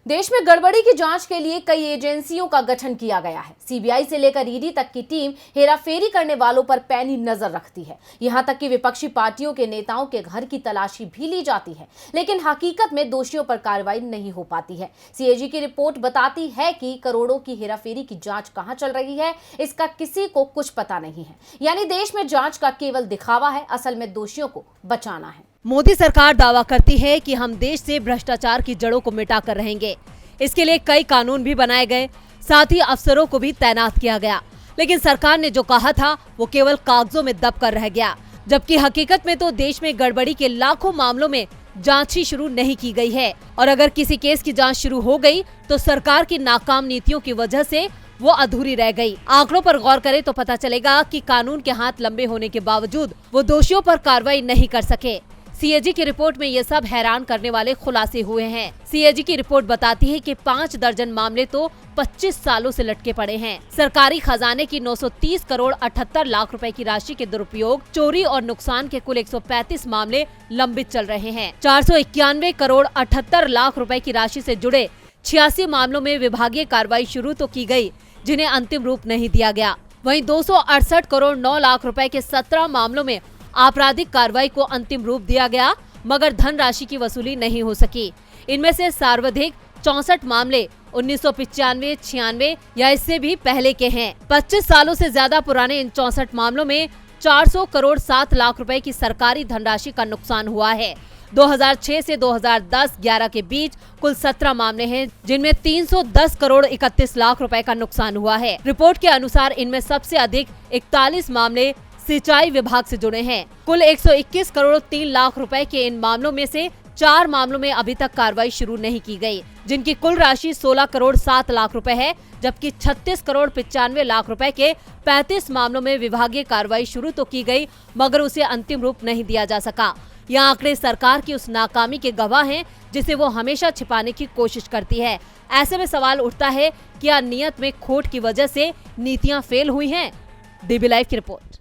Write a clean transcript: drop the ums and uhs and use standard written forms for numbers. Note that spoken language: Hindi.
देश में गड़बड़ी की जांच के लिए कई एजेंसियों का गठन किया गया है। सीबीआई से लेकर ईडी तक की टीम हेराफेरी करने वालों पर पैनी नजर रखती है। यहां तक कि विपक्षी पार्टियों के नेताओं के घर की तलाशी भी ली जाती है, लेकिन हकीकत में दोषियों पर कार्रवाई नहीं हो पाती है। सीएजी की रिपोर्ट बताती है कि करोड़ों की हेराफेरी की जांच कहां चल रही है, इसका किसी को कुछ पता नहीं है। यानी देश में जांच का केवल दिखावा है, असल में दोषियों को बचाना है। मोदी सरकार दावा करती है कि हम देश से भ्रष्टाचार की जड़ों को मिटाकर रहेंगे। इसके लिए कई कानून भी बनाए गए, साथ ही अफसरों को भी तैनात किया गया। लेकिन सरकार ने जो कहा था वो केवल कागजों में दब कर रह गया, जबकि हकीकत में तो देश में गड़बड़ी के लाखों मामलों में जांच ही शुरू नहीं की गई है। और अगर किसी केस की जांच शुरू हो गई तो सरकार की नाकाम नीतियों की वजह से वो अधूरी रह गई। आंकड़ों पर गौर करें तो पता चलेगा कि कानून के हाथ लंबे होने के बावजूद वो दोषियों पर कार्रवाई नहीं कर सके। सीएजी की रिपोर्ट में ये सब हैरान करने वाले खुलासे हुए हैं। सीएजी की रिपोर्ट बताती है कि 5 दर्जन मामले तो 25 सालों से लटके पड़े हैं। सरकारी खजाने की 930 करोड़ 78 लाख रुपए की राशि के दुरुपयोग, चोरी और नुकसान के कुल 135 मामले लंबित चल रहे हैं। 491 करोड़ 78 लाख रुपए की राशि से जुड़े 86 मामलों में विभागीय कार्रवाई शुरू तो की गई, जिन्हें अंतिम रूप नहीं दिया गया। वहीं 268 करोड़ 9 लाख रुपए के 17 मामलों में आपराधिक कार्रवाई को अंतिम रूप दिया गया, मगर धनराशि की वसूली नहीं हो सकी। इनमें से सर्वाधिक 64 मामले 1995, 96 या इससे भी पहले के हैं। 25 सालों से ज्यादा पुराने इन 64 मामलों में 400 करोड़ 7 लाख रुपए की सरकारी धनराशि का नुकसान हुआ है। 2006 से 2010-11 के बीच कुल 17 मामले हैं, जिनमें 310 करोड़ 31 लाख रुपए का नुकसान हुआ है। रिपोर्ट के अनुसार इनमें सबसे अधिक 41 मामले सिंचाई विभाग से जुड़े हैं। कुल 121 करोड़ 3 लाख रुपए के इन मामलों में से 4 मामलों में अभी तक कार्रवाई शुरू नहीं की गई, जिनकी कुल राशि 16 करोड़ 7 लाख रुपए है, जबकि 36 करोड़ 95 लाख रुपए के 35 मामलों में विभागीय कार्रवाई शुरू तो की गई, मगर उसे अंतिम रूप नहीं दिया जा सका। यह आंकड़े सरकार की उस नाकामी के गवाह हैं, जिसे वो हमेशा छिपाने की कोशिश करती है। ऐसे में सवाल उठता है, क्या नियत में खोट की वजह से नीतियां फेल हुई हैं? डीबी लाइव की रिपोर्ट।